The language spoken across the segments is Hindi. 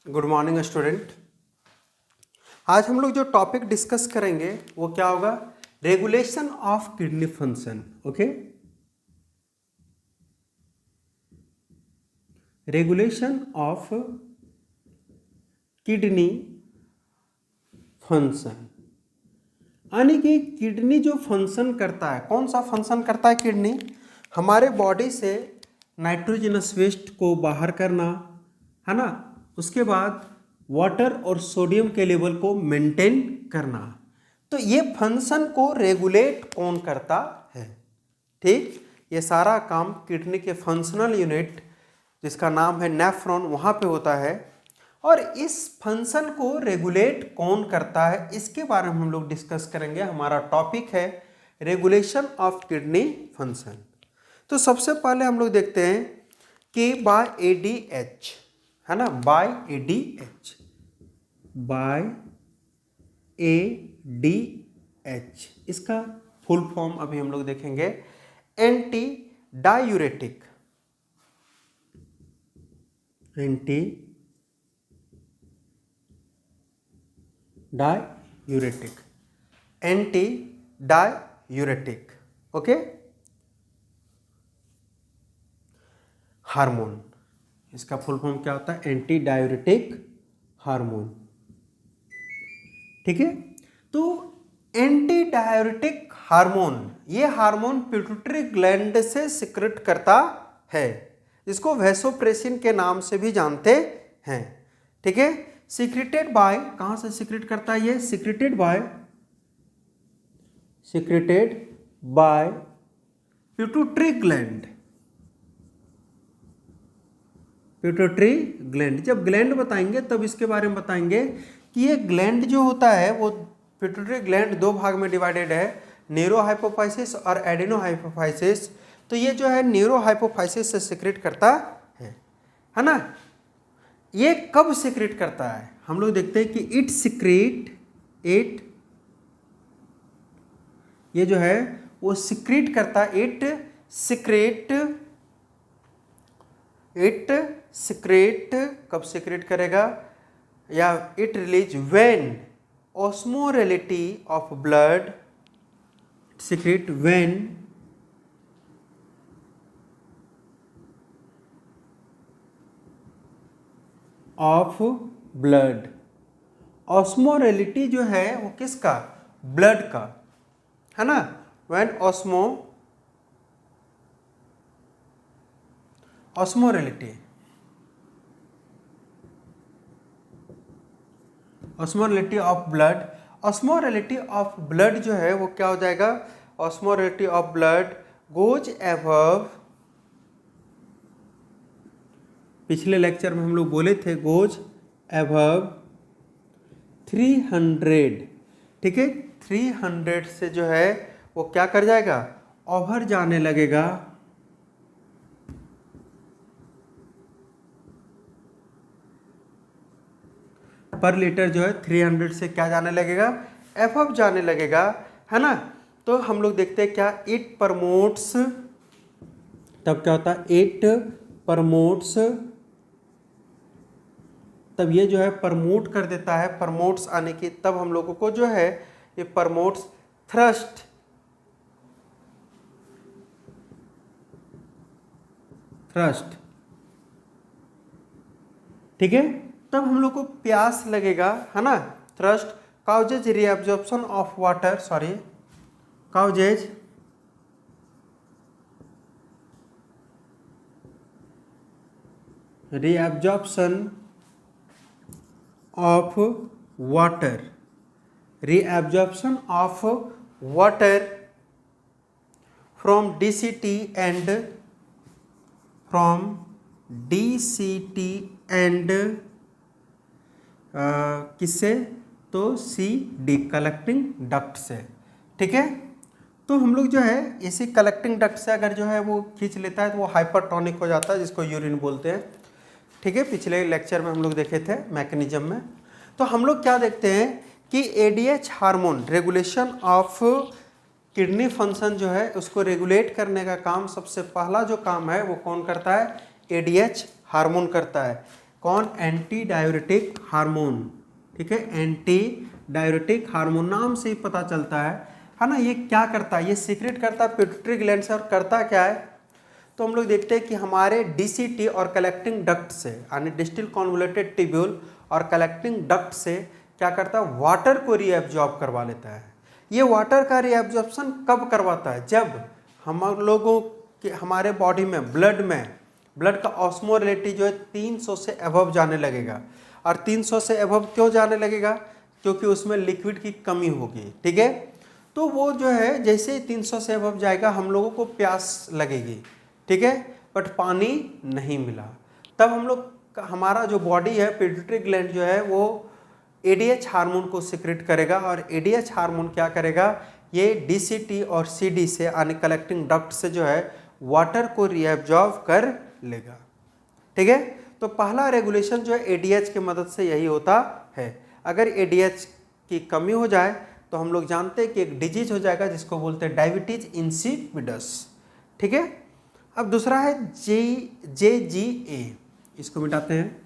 Good morning student. आज हम लोग जो टॉपिक डिस्कस करेंगे वो क्या होगा? Regulation of kidney function. Okay, regulation of kidney function, यानी कि किडनी जो फंक्शन करता है, कौन सा फंक्शन करता है किडनी? हमारे बॉडी से नाइट्रोजनस वेस्ट को बाहर करना, है ना, उसके बाद वाटर और सोडियम के लेवल को मेंटेन करना। तो ये फंक्शन को रेगुलेट कौन करता है? ठीक, ये सारा काम किडनी के फंक्शनल यूनिट जिसका नाम है नेफ्रॉन, वहाँ पे होता है। और इस फंक्शन को रेगुलेट कौन करता है, इसके बारे में हम लोग डिस्कस करेंगे। हमारा टॉपिक है रेगुलेशन ऑफ किडनी फंक्शन। तो सबसे पहले हम लोग देखते हैं कि बाय ADH, है ना, बाय ADH, बाय ADH, इसका फुल फॉर्म अभी हम लोग देखेंगे। Anti diuretic, anti diuretic, anti diuretic, okay, hormone. इसका फुल फॉर्म क्या होता है? Anti diuretic hormone. ठीक है, तो एंटी डायूरेटिक हार्मोन, ये हार्मोन पिट्यूटरी ग्लैंड से सिक्रेट करता है, इसको वैसोप्रेसिन के नाम से भी जानते हैं। ठीक है, सिक्रेटेड बाय, कहां से सिक्रेट करता है ये? Secreted by pituitary gland, pituitary gland. जब ग्लैंड बताएंगे तब इसके बारे में बताएंगे कि ये ग्लैंड जो होता है वो पिट्यूटरी ग्लैंड दो भाग में डिवाइडेड है, न्यूरो हाइपोफाइसिस और एडेनो हाइपोफाइसिस। तो ये जो है न्यूरो हाइपोफाइसिस से सिक्रेट करता है ना। ये कब सिक्रेट करता है? हम लोग देखते हैं कि ये जो है वो सिक्रेट करता है, इट सिक्रेट कब सिक्रेट करेगा? या it release when osmolarity of blood, secrete when of blood. Osmolarity जो है वो किसका? ब्लड का, है ना। When osmolarity of blood, osmolarity of blood जो है वो क्या हो जाएगा? Osmolarity of blood goes above, पिछले लेक्चर में हम लोग बोले थे गोज अबव 300। ठीक है, 300 से जो है वो क्या कर जाएगा? ओवर जाने लगेगा पर लीटर, जो है 300 से क्या जाने लगेगा? एबव जाने लगेगा, है ना। तो हम लोग देखते हैं क्या इट प्रमोट्स, तब क्या होता है? इट प्रमोट्स, तब ये जो है प्रमोट कर देता है, प्रमोट्स आने की, तब हम लोगों को जो है ये प्रमोट्स थ्रस्ट, ठीक है, तब हम लोग को प्यास लगेगा, है ना। Thrust causes reabsorption of water, causes reabsorption of water, reabsorption of water from DCT and किससे? तो CD कलेक्टिंग डक्ट से। ठीक है, तो हम लोग जो है इसी कलेक्टिंग डक्ट से अगर जो है वो खींच लेता है तो वो हाइपरटोनिक हो जाता है, जिसको यूरिन बोलते हैं। ठीक है, पिछले लेक्चर में हम लोग देखे थे मैकेनिज्म में। तो हम लोग क्या देखते हैं कि ADH hormone, regulation of kidney function जो है उसको रेगुलेट करने का काम, सबसे पहला जो काम है वो कौन करता है? ADH हार्मोन करता है। कौन? Anti diuretic hormone. ठीक है, एंटी डाययूरेटिक हार्मोन नाम से ही पता चलता है ना। ये क्या करता है? ये सीक्रेट करता है पिट्यूटरी ग्लैंड से। और करता क्या है? तो हम लोग देखते हैं कि हमारे डीसीटी और कलेक्टिंग डक्ट से, यानी डिस्टल कॉन्वोल्यूटेड ट्यूब्यूल और कलेक्टिंग डक्ट से क्या करता है? वाटर को रीएब्जॉर्ब करवा लेता है। ये वाटर का रीएब्जॉर्प्शन कब करवाता है? जब हम लोगों के हमारे बॉडी में ब्लड का ऑस्मोलैरिटी जो है 300 से अबव जाने लगेगा। और 300 से अबव क्यों जाने लगेगा? क्योंकि उसमें लिक्विड की कमी होगी। ठीक है, तो वो जो है जैसे ही 300 से अबव जाएगा हम लोगों को प्यास लगेगी। ठीक है, बट पानी नहीं मिला। तब हम लोग हमारा जो बॉडी है, पिट्यूटरी ग्लैंड जो है वो एडीएच हार्मोन को सिक्रेट करेगा। और एडीएच हार्मोन क्या करेगा? ये डीसीटी और सीडी से, यानी कलेक्टिंग डक्ट से जो है वाटर को रीएब्जॉर्ब कर लेगा। ठीक है, तो पहला रेगुलेशन जो है एडीएच की मदद से यही होता है। अगर एडीएच की कमी हो जाए तो हम लोग जानते हैं कि एक डिजीज हो जाएगा जिसको बोलते हैं डायबिटीज इंसिपिडस। ठीक है, अब दूसरा है JGA, इसको मिटाते हैं।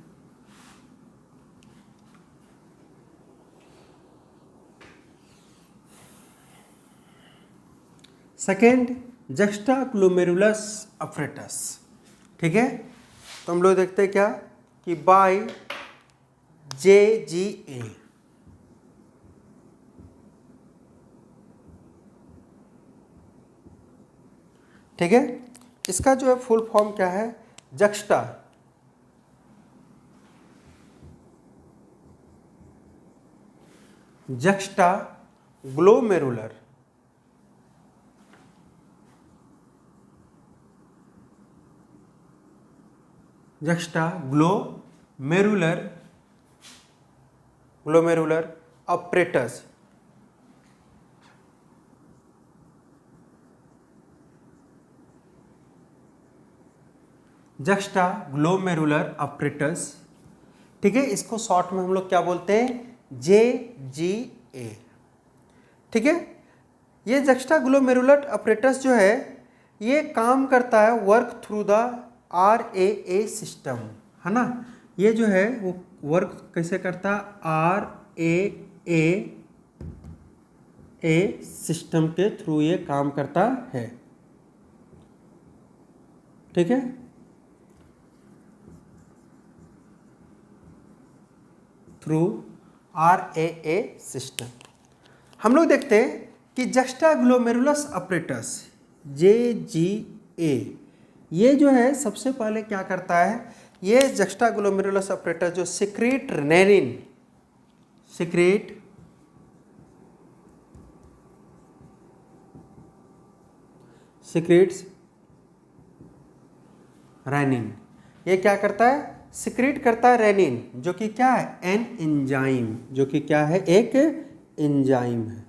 Second, juxtaglomerular अफ्रेटस। ठीक है, तो हम लोग देखते हैं क्या कि बाय JGA। ठीक है, इसका जो है फुल फॉर्म क्या है? Juxtaglomerular glomerular apparatus. Juxtaglomerular apparatus. ठीक है, इसको शॉर्ट में हम लोग क्या बोलते हैं? JGA। ठीक है, ये जक्स्टाग्लोमेरुलर अपरेटस जो है ये काम करता है work through the RAA system, है ना। ये जो है वो वर्क कैसे करता है? RAA सिस्टम के थ्रू ये काम करता है। ठीक है, थ्रू RAA सिस्टम। हम लोग देखते हैं कि जक्स्टाग्लोमेरुलस अपरेटस JGA ये जो है सबसे पहले क्या करता है? ये जक्स्टाग्लोमेरुलस अपरेटस जो सिक्रेट रेनिन। ये क्या करता है? सिक्रेट करता है रेनिन, जो कि क्या है? एन एंजाइम, जो कि क्या है? एक एंजाइम है।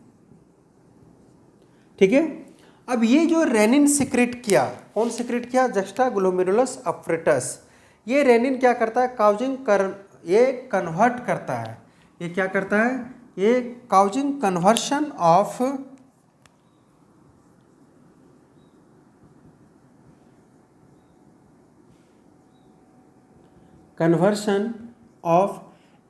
ठीक है, अब ये जो रेनिन सिक्रेट किया, कौन सिक्रेट किया? Juxtaglomerular apparatus. ये रेनिन क्या करता है? ये कन्वर्ट करता है। ये क्या करता है? ये काउजिंग कन्वर्शन ऑफ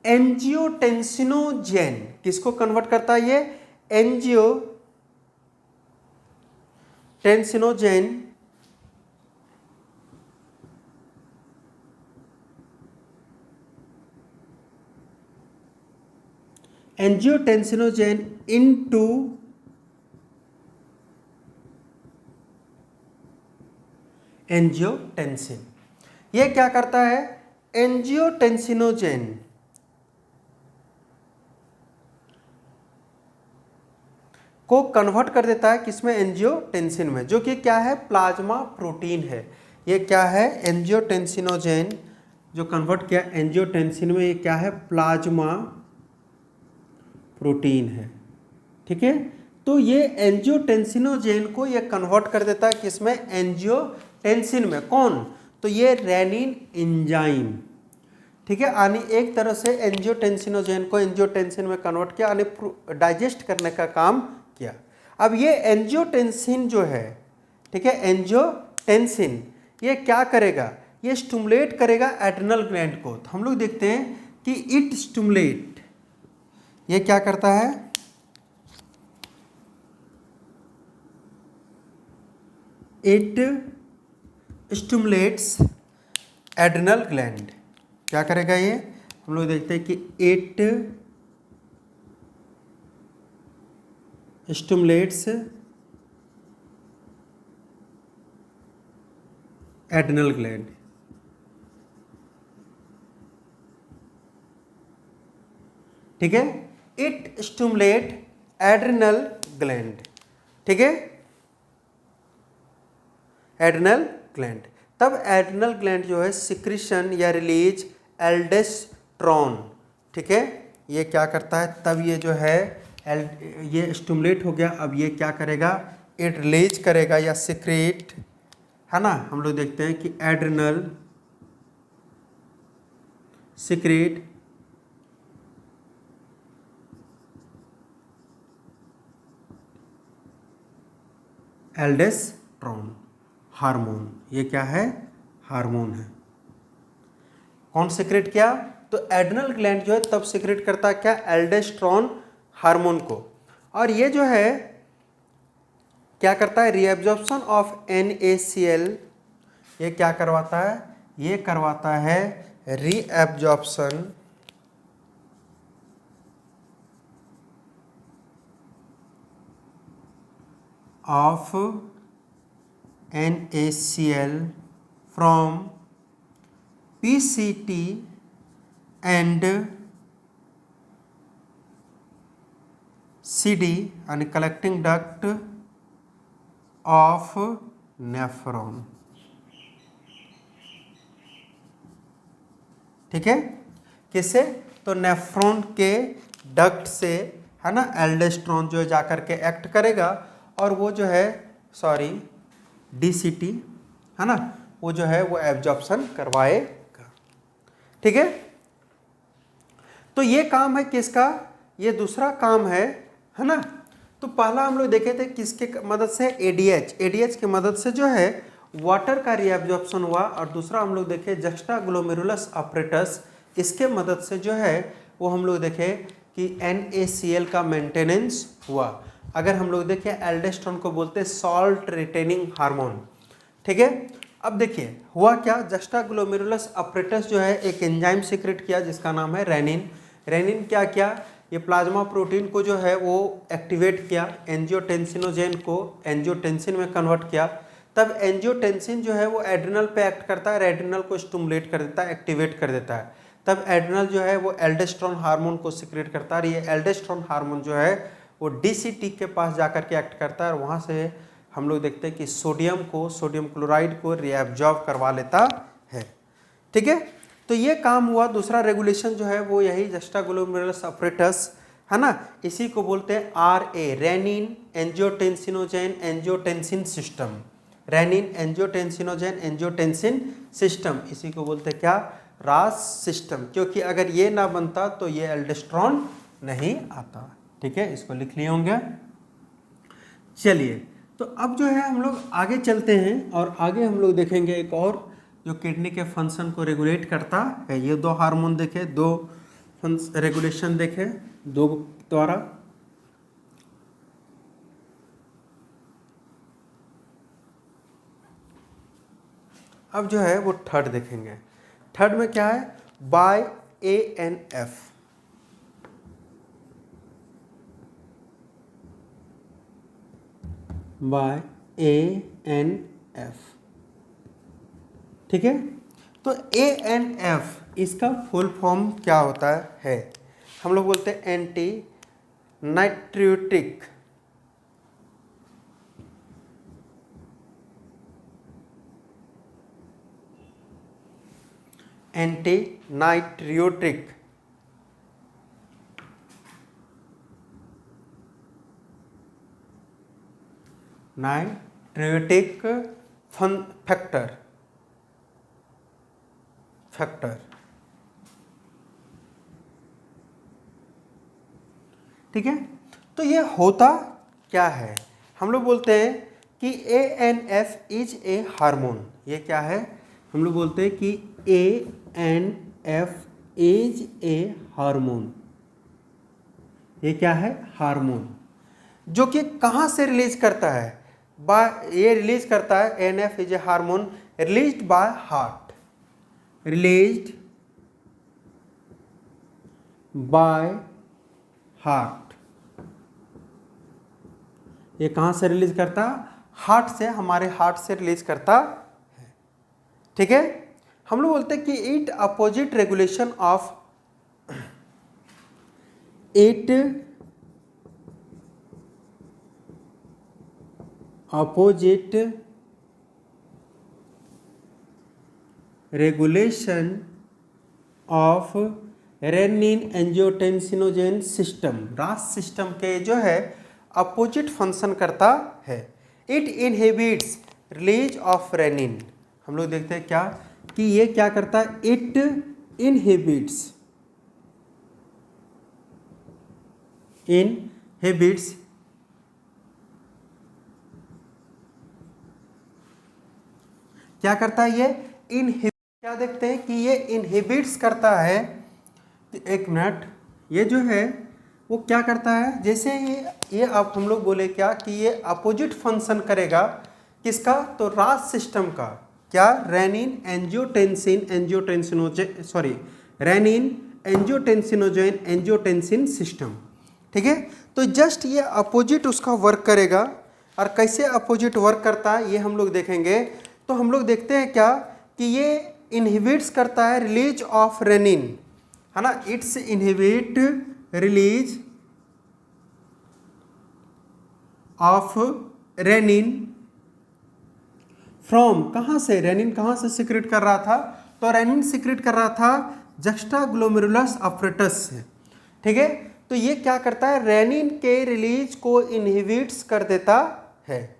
एंजियोटेंसिनोजेन। किसको कन्वर्ट करता है? ये एंजियोटेंसिनोजेन इनटू एंजियोटेंसिन। ये क्या करता है? एंजियोटेंसिनोजेन को कन्वर्ट कर देता है किसमें? एंजियोटेंसिन में, जो कि क्या है? प्लाज्मा प्रोटीन है। ये क्या है? एंजियोटेंसिनोजेन जो कन्वर्ट किया एंजियोटेंसिन में, ये क्या है? प्लाज्मा प्रोटीन है। ठीक है, तो ये एंजियोटेंसिनोजेन को ये कन्वर्ट कर देता है किसमें? एंजियोटेंसिन में। कौन? तो ये रेनिन एंजाइम। ठीक है, यानी एक तरह से एंजियोटेंसिनोजेन को एंजियोटेंसिन में कन्वर्ट किया, यानी डाइजेस्ट करने का काम किया। अब ये एंजियोटेंसिन जो है, ठीक है, एंजियोटेंसिन ये क्या करेगा? ये स्टिमुलेट करेगा एड्रिनल ग्लैंड को। तो हम लोग देखते हैं कि इट स्टिमुलेट, ये क्या करता है, इट स्टिमुलेट्स एड्रिनल ग्लैंड। क्या करेगा ये, हम लोग देखते हैं कि इट स्टिमुलेट्स एड्रिनल ग्लैंड। ठीक है, इट स्टिमुलेट एड्रिनल ग्लैंड। ठीक है, एड्रिनल ग्लैंड। तब एड्रिनल ग्लैंड जो है सिक्रीशन या रिलीज एल्डोस्टेरोन। ठीक है, ये क्या करता है, तब ये जो है ये स्टिमुलेट हो गया, अब ये क्या करेगा, इट रिलीज करेगा या सिक्रेट, है ना। हम लोग देखते हैं कि एड्रिनल सिक्रेट एल्डोस्टेरोन हार्मोन। ये क्या है, हार्मोन है। कौन सिक्रेट किया, तो एड्रिनल ग्लैंड जो है तब सिक्रेट करता है क्या, एल्डोस्टेरोन हार्मोन को। और ये जो है क्या करता है, रीएब्जॉर्प्शन ऑफ NaCl। ये क्या करवाता है, ये करवाता है reabsorption of NaCl from PCT and CD and collecting duct of nephron. ठीक है, किससे, तो नेफ्रॉन के डक्ट से, है ना, एल्डोस्टेरोन जो है जाकर के एक्ट करेगा और वो जो है DCT, है ना, वो जो है वो एब्जॉर्प्शन करवाएगा। ठीक है, तो ये काम है किसका, ये दूसरा काम है ना। तो पहला हम लोग देखे थे किसके मदद से, ADH की मदद से जो है वाटर का रीएब्जॉर्प्शन हुआ, और दूसरा हम लोग देखे जस्टाग्लोमेरुलस अपरेटस, इसके मदद से जो है वो हम लोग देखे कि NaCl का मेंटेनेंस हुआ। अगर हम लोग देखें एल्डोस्टेरोन को बोलते हैं सॉल्ट रिटेनिंग हार्मोन। ठीक है, अब देखिए हुआ क्या, जस्टाग्लोमेरुलस अपरेटस जो है एक एंजाइम सीक्रेट किया जिसका नाम है रेनिन। रेनिन क्या किया, ये प्लाज्मा प्रोटीन को जो है वो एक्टिवेट किया, एंजियोटेंसिनोजेन को एंजियोटेंसिन में कन्वर्ट किया। तब एंजियोटेंसिन जो है वो एड्रिनल पे एक्ट करता है, एड्रिनल को स्टिमुलेट कर देता है, एक्टिवेट कर देता है। तब एड्रिनल जो है वो एल्डोस्टेरोन हार्मोन को सिक्रेट करता है। ये एल्डोस्टेरोन हार्मोन जो है वो DCT के पास जाकर के एक्ट करता है, और वहाँ से हम लोग देखते हैं कि सोडियम क्लोराइड को रीएब्जॉर्ब करवा लेता है। ठीक है, तो ये काम हुआ। दूसरा रेगुलेशन जो है वो यही जस्टाग्लोमेरुलस अपरेटस, है ना, इसी को बोलते हैं RA, renin angiotensinogen angiotensin system. Renin angiotensinogen angiotensin system, इसी को बोलते हैं क्या, रास सिस्टम, क्योंकि अगर ये ना बनता तो ये एल्डोस्टेरोन नहीं आता। ठीक है, इसको लिख लिए होंगे। चलिए, तो अब जो है हम लोग आगे चलते हैं, और आगे हम लोग देखेंगे एक और जो किडनी के फंक्शन को रेगुलेट करता है। ये दो हार्मोन देखे, दो रेगुलेशन देखे, दो द्वारा। अब जो है वो थर्ड देखेंगे। थर्ड में क्या है, बाय ANF। Bye ANF। ठीक है, तो ANF इसका फुल फॉर्म क्या होता है, हम लोग बोलते हैं एंटी नाइट्रियोटिक फैक्टर। ठीक है, तो ये होता क्या है, हम लोग बोलते हैं कि ANF इज ए हार्मोन। ये क्या है, हम लोग बोलते हैं कि ANF इज ए हार्मोन। ये क्या है? हार्मोन, जो कि कहाँ से रिलीज करता है? ये रिलीज करता है, ANF is a hormone released by heart, released by heart. ये कहाँ से रिलीज करता? हार्ट से, हमारे हार्ट से रिलीज करता है। ठीक है, हम लोग बोलते हैं कि it opposite regulation of it opposite regulation of renin angiotensinogen system. RAS system के जो है अपोजिट फंक्शन करता है। It inhibits release of renin. हम लोग देखते हैं क्या कि ये क्या करता है? इट इनहिबिट्स क्या करता है? ये क्या देखते हैं कि ये इनहिबिट्स करता है। एक मिनट, ये जो है वो क्या करता है? जैसे ये अब हम लोग बोले क्या कि ये अपोजिट फंक्शन करेगा किसका? तो रास सिस्टम का। क्या? Renin angiotensin system. ठीक है, तो जस्ट ये अपोजिट उसका वर्क करेगा। और कैसे अपोजिट वर्क करता है ये हम लोग देखेंगे। तो हम लोग देखते हैं क्या कि ये इनहिबिट्स करता है रिलीज ऑफ रेनिन, है ना। It's inhibit release of renin from, कहाँ से? रेनिन कहाँ से सिक्रेट कर रहा था? तो रेनिन सिक्रेट कर रहा था जस्टाग्लोमेरुलस अफ्रेटस से। ठीक है, तो ये क्या करता है? रेनिन के रिलीज को इनहिबिट्स कर देता है।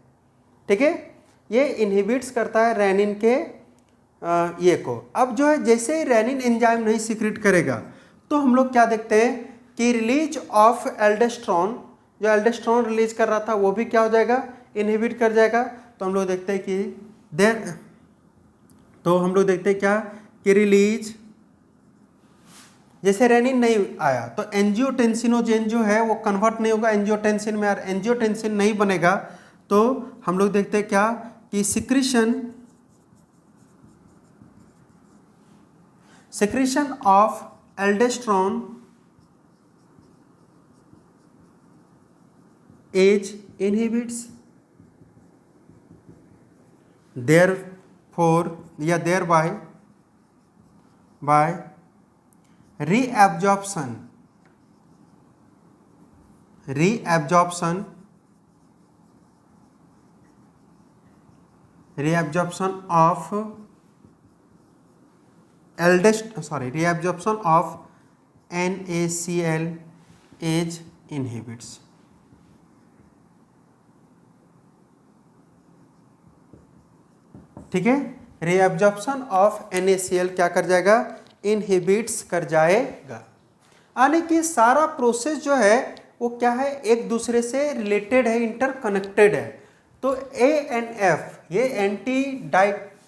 ठीक है, ये इनहिबिट्स करता है रेनिन के ये को। अब जो है जैसे ही रेनिन एंजाइम नहीं सिक्रेट करेगा तो हम लोग क्या देखते हैं कि रिलीज ऑफ एल्डोस्टेरोन, जो एल्डोस्टेरोन रिलीज कर रहा था वो भी क्या हो जाएगा? इनहिबिट कर जाएगा। तो हम लोग देखते हैं कि हम लोग देखते हैं क्या कि रिलीज, जैसे रेनिन नहीं आया तो एंजियोटेंसिनोजेन जो है वो कन्वर्ट नहीं होगा एंजियोटेंसिन में, और एंजियोटेंसिन नहीं बनेगा तो हम लोग देखते हैं क्या कि secretion of aldosterone is inhibits, therefore या thereby by reabsorption of reabsorption of NaCl is inhibits। ठीक है, reabsorption of NaCl क्या कर जाएगा? इनहिबिट्स कर जाएगा। यानी कि सारा प्रोसेस जो है वो क्या है? एक दूसरे से रिलेटेड है, इंटरकनेक्टेड है। तो ANF ये एंटी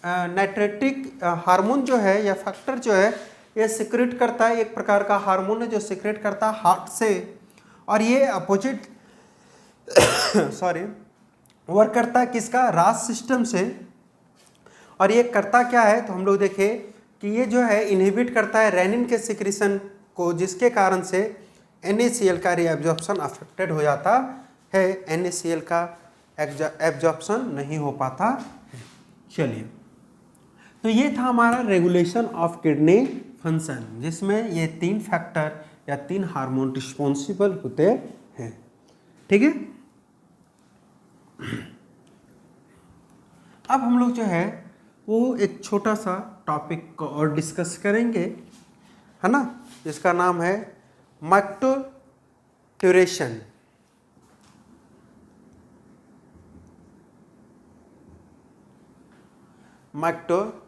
नाइट्रेटिक हार्मोन जो है या फैक्टर जो है ये सिक्रेट करता है, एक प्रकार का हार्मोन है जो सिक्रेट करता है हार्ट से, और ये अपोजिट वर्क करता है किसका? रास सिस्टम से। और ये करता क्या है? तो हम लोग देखें कि ये जो है इनहिबिट करता है रेनिन के सिक्रेशन को, जिसके कारण से NaCl का रीएब्जॉर्प्शन अफेक्टेड हो जाता है, NaCl का एब्जॉर्प्शन नहीं हो पाता। चलिए, तो ये था हमारा रेगुलेशन ऑफ किडनी फंक्शन, जिसमें ये 3 फैक्टर या 3 हार्मोन रिस्पॉन्सिबल होते हैं। ठीक है, अब हम लोग जो है वो एक छोटा सा टॉपिक को और डिस्कस करेंगे, है ना, जिसका नाम है माइक्रोट्यूरेशन। माइक्रोट्यूरेशन।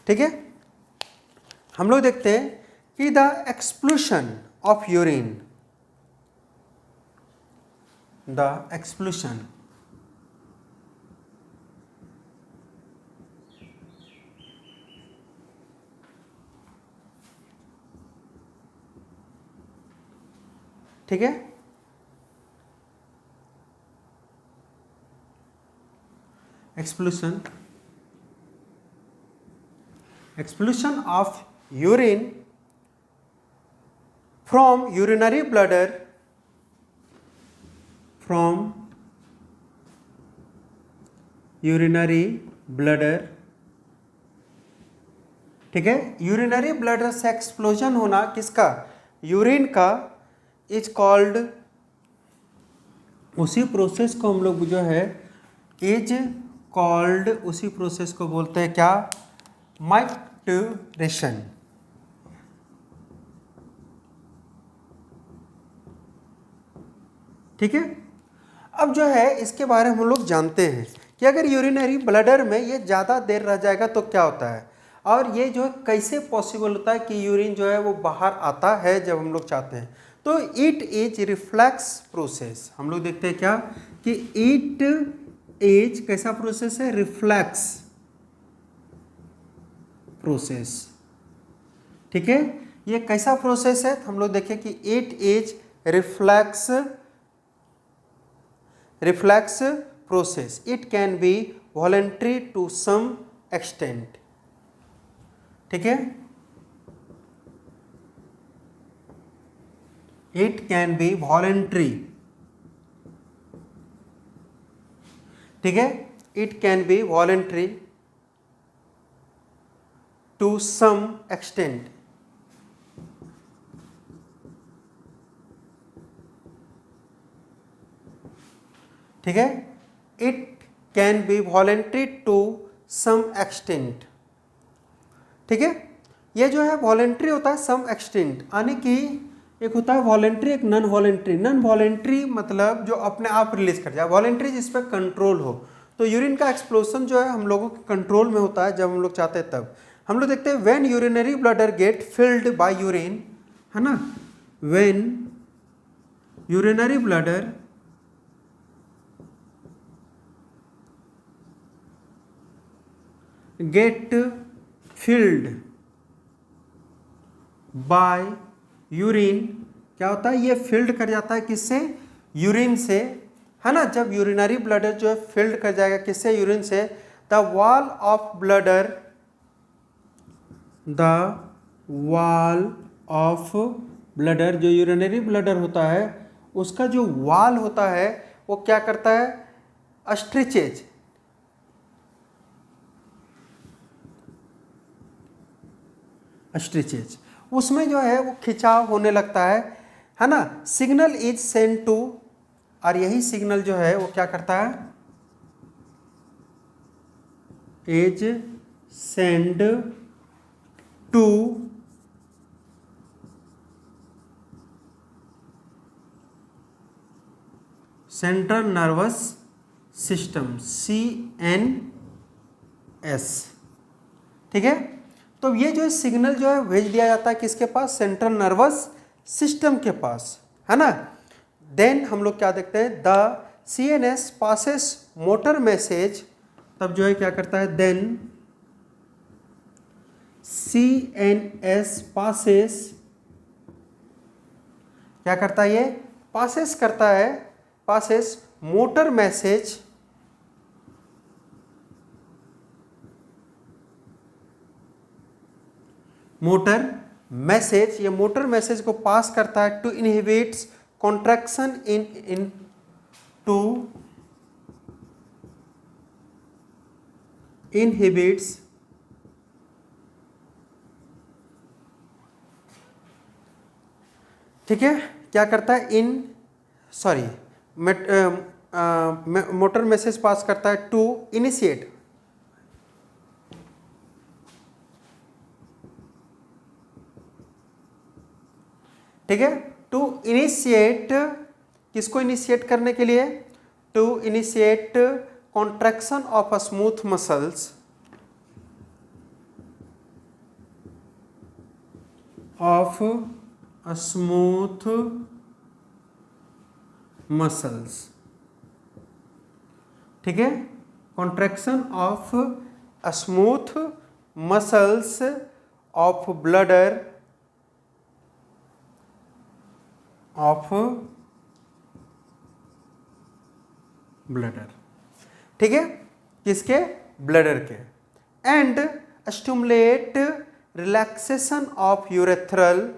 ठीक है, हम लोग देखते हैं कि the explosion of urine, the expulsion ठीक है, expulsion of urine from urinary bladder, ठीक है, यूरिनरी ब्लडर से एक्सप्लोजन होना किसका, यूरिन का, इज कॉल्ड, उसी प्रोसेस को हम लोग जो है इज कॉल्ड, उसी प्रोसेस को बोलते हैं क्या, माइक्टुरेशन। ठीक है, अब जो है इसके बारे में हम लोग जानते हैं कि अगर यूरिनरी ब्लडर में ये ज़्यादा देर रह जाएगा तो क्या होता है, और ये जो है कैसे पॉसिबल होता है कि यूरिन जो है वो बाहर आता है जब हम लोग चाहते हैं, तो इट इज रिफ्लेक्स प्रोसेस। हम लोग देखते हैं क्या कि इट इज कैसा प्रोसेस है, रिफ्लेक्स प्रोसेस। ठीक है, ये कैसा प्रोसेस है, तो हम लोग देखें कि it is reflex process, it can be voluntary to some extent. ठीक है, इट कैन बी वॉलेंट्री, ठीक है, it can be voluntary to some extent. ठीक है, it can be voluntary to some extent. ठीक है, ये जो है वॉलेंट्री होता है सम एक्सटेंट, यानी कि एक होता है वॉलेंट्री, एक नॉन वॉलेंट्री। नॉन वॉलेंट्री मतलब जो अपने आप रिलीज कर जाए, वॉलेंट्री जिस पर कंट्रोल हो। तो यूरिन का एक्सप्लोजन जो है हम लोगों के कंट्रोल में होता है जब हम लोग चाहते हैं तब। हम लोग देखते हैं when urinary bladder get filled by urine, है ना, when urinary bladder get filled by urine, क्या होता है, ये फिल्ड कर जाता है किससे, यूरिन से, है ना। जब यूरिनरी ब्लडर जो है फिल्ड कर जाएगा किससे, यूरिन से, the wall of bladder, the wall of bladder, जो यूरिनरी ब्लडर होता है उसका जो वॉल होता है वो क्या करता है, स्ट्रेचेज, स्ट्रेचेज, उसमें जो है वो खिंचाव होने लगता है ना। सिग्नल इज सेंड टू, और यही सिग्नल जो है वो क्या करता है, is send to central nervous system, CNS। ठीक है, तो ये जो सिग्नल जो है भेज दिया जाता है किसके पास, सेंट्रल नर्वस सिस्टम के पास, है ना। देन हम लोग क्या देखते हैं, the CNS passes motor message, तब जो है क्या करता है, देन CNS पासेस, क्या करता है, ये पासेस करता है, passes motor message, motor message, ये मोटर मैसेज को पास करता है to inhibits contraction in to inhibits ठीक है, क्या करता है, मोटर मैसेज पास करता है टू इनिशिएट, ठीक है, टू इनिशिएट, किसको इनिशिएट करने के लिए, to initiate contraction of a smooth muscles of smooth muscles, ठीक है, contraction of smooth muscles of bladder ठीक है, किसके, ब्लडर के, and stimulate relaxation of urethral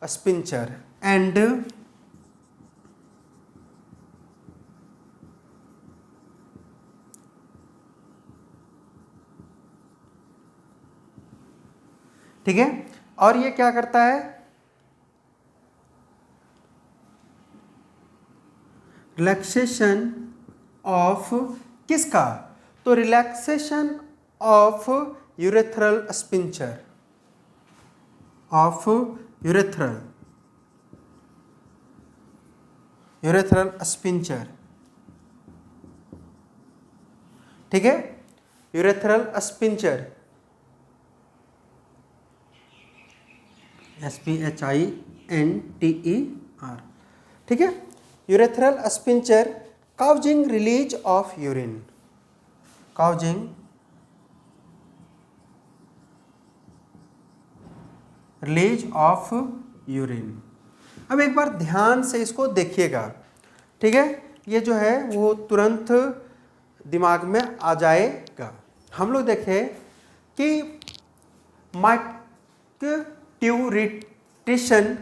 sphincter and ठीक है, और ये क्या करता है, रिलैक्सेशन ऑफ किसका, तो relaxation of urethral sphincter, of urethral sphincter, ठीक है, यूरेथ्रल स्पिंचर, SPHINTER, ठीक है, urethral sphincter causing release of urine, causing release of urine. अब एक बार ध्यान से इसको देखिएगा, ठीक है, ये जो है वो तुरंत दिमाग में आ जाएगा। हम लोग देखें कि माइक्ट्यूरिटेशन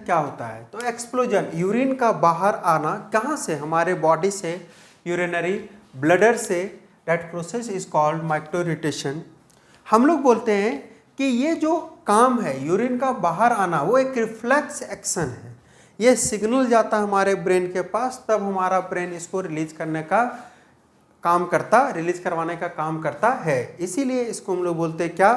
क्या होता है, तो एक्सप्लोजन, यूरिन का बाहर आना, कहाँ से, हमारे बॉडी से, यूरिनरी ब्लडर से, दैट प्रोसेस इज कॉल्ड माइक्ट्यूरिटेशन। हम लोग बोलते हैं कि ये जो काम है यूरिन का बाहर आना, वो एक रिफ्लेक्स एक्शन है, ये सिग्नल जाता है हमारे ब्रेन के पास, तब हमारा ब्रेन इसको रिलीज करने का काम करता, रिलीज करवाने का काम करता है, इसीलिए इसको हम लोग बोलते हैं क्या,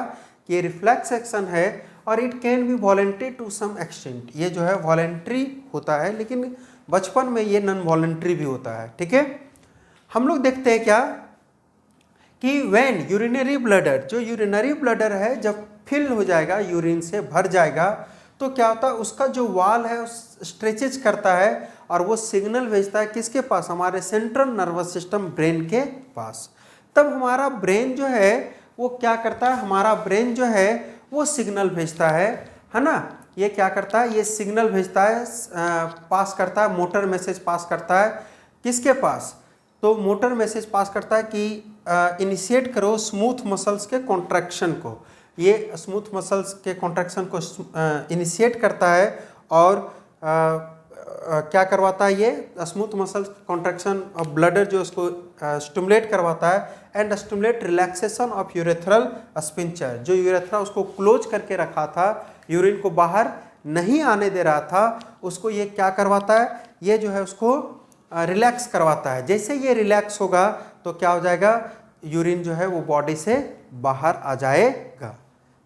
कि ये रिफ्लेक्स एक्शन है, और it can be voluntary to some extent, ये जो है वॉलेंट्री होता है, लेकिन बचपन में ये नॉन वॉलेंट्री भी होता है, ठीक है। हम लोग देखते हैं क्या कि व्हेन यूरिनरी ब्लडर, जो यूरिनरी ब्लडर है जब फिल हो जाएगा, यूरिन से भर जाएगा, तो क्या होता है, उसका जो वाल है स्ट्रेचेज करता है, और वो सिग्नल भेजता है किसके पास, हमारे सेंट्रल नर्वस सिस्टम, ब्रेन के पास। तब हमारा ब्रेन जो है वो क्या करता है, हमारा ब्रेन जो है वो सिग्नल भेजता है ना, ये क्या करता है, ये सिग्नल भेजता है, पास करता है, मोटर मैसेज पास करता है किसके पास, तो मोटर मैसेज पास करता है कि इनिशिएट करो स्मूथ मसल्स के कॉन्ट्रैक्शन को, ये स्मूथ मसल्स के कॉन्ट्रैक्शन को इनिशिएट करता है, और क्या करवाता है, ये smooth muscle contraction of bladder जो उसको स्टिमुलेट करवाता है, and stimulate relaxation of urethral sphincter, जो यूरेथ्रा उसको क्लोज करके रखा था, यूरिन को बाहर नहीं आने दे रहा था, उसको ये क्या करवाता है, ये जो है उसको रिलैक्स करवाता है। जैसे ये रिलैक्स होगा तो क्या हो जाएगा, यूरिन जो है वो बॉडी से बाहर आ जाएगा,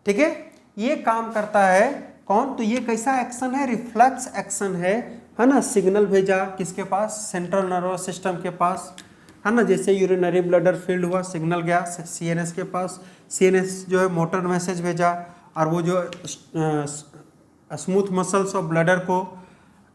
ठीक है। ये काम करता है कौन, तो ये कैसा एक्शन है, रिफ्लेक्स एक्शन है ना, सिग्नल भेजा किसके पास, सेंट्रल नर्वस सिस्टम के पास, है ना, जैसे यूरिनरी ब्लडर फील्ड हुआ, सिग्नल गया CNS के पास, CNS जो है मोटर मैसेज भेजा, और वो जो स्मूथ मसल्स ऑफ ब्लडर को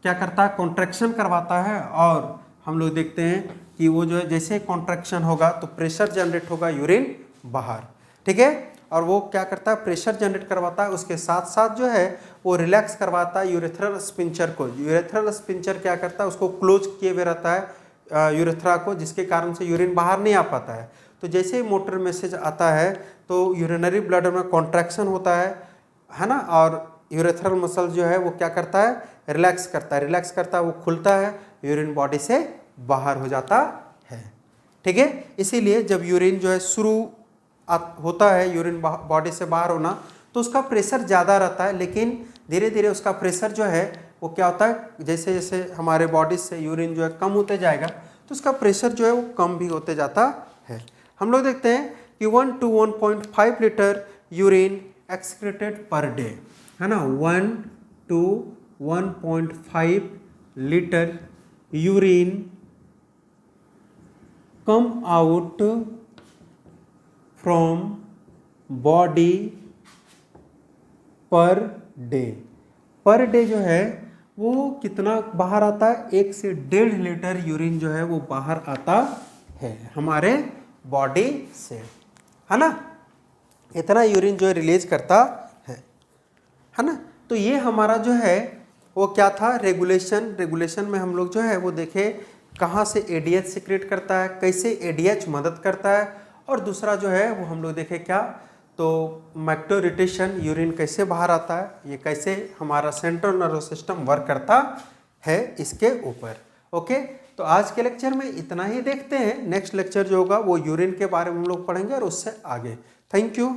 क्या करता है, कॉन्ट्रैक्शन करवाता है, और हम लोग देखते हैं कि वो जो है जैसे कॉन्ट्रैक्शन होगा तो प्रेशर जनरेट होगा यूरिन बाहर, ठीक है, और वो क्या करता है, प्रेशर जनरेट करवाता है, उसके साथ साथ जो है वो रिलैक्स करवाता है यूरेथ्रल स्पिंचर को। यूरेथ्रल स्पिंचर क्या करता है, उसको क्लोज किए हुए रहता है यूरेथ्रा को, जिसके कारण से यूरिन बाहर नहीं आ पाता है। तो जैसे ही मोटर मैसेज आता है तो यूरिनरी ब्लडर में कॉन्ट्रैक्शन होता है ना, और यूरेथ्रल मसल जो है वो क्या करता है, रिलैक्स करता है, रिलैक्स करता है, वो खुलता है, यूरिन बॉडी से बाहर हो जाता है, ठीक है। इसीलिए जब यूरिन जो है शुरू होता है, यूरिन बॉडी से बाहर होना, तो उसका प्रेशर ज़्यादा रहता है, लेकिन धीरे धीरे उसका प्रेशर जो है वो क्या होता है, जैसे जैसे हमारे बॉडी से यूरिन जो है कम होते जाएगा, तो उसका प्रेशर जो है वो कम भी होते जाता है। हम लोग देखते हैं कि 1 to 1.5 litre urine excreted per day, है ना, 1 to 1.5 litre urine come out from body per day. Per day जो है वो कितना बाहर आता है, 1 से 1.5 लीटर यूरिन जो है वो बाहर आता है हमारे बॉडी से, है ना। इतना यूरिन जो है रिलीज करता है ना। तो ये हमारा जो है वो क्या था, रेगुलेशन में हम लोग जो है वो देखे कहाँ से एडीएच सिक्रेट करता है, कैसे एडीएच मदद करता है, और दूसरा जो है वो हम लोग देखे क्या, तो मैक्टोरिटेशन, यूरिन कैसे बाहर आता है, ये कैसे हमारा सेंट्रल नर्वस सिस्टम वर्क करता है इसके ऊपर। ओके, तो आज के लेक्चर में इतना ही देखते हैं। नेक्स्ट लेक्चर जो होगा वो यूरिन के बारे में हम लोग पढ़ेंगे और उससे आगे। Thank you.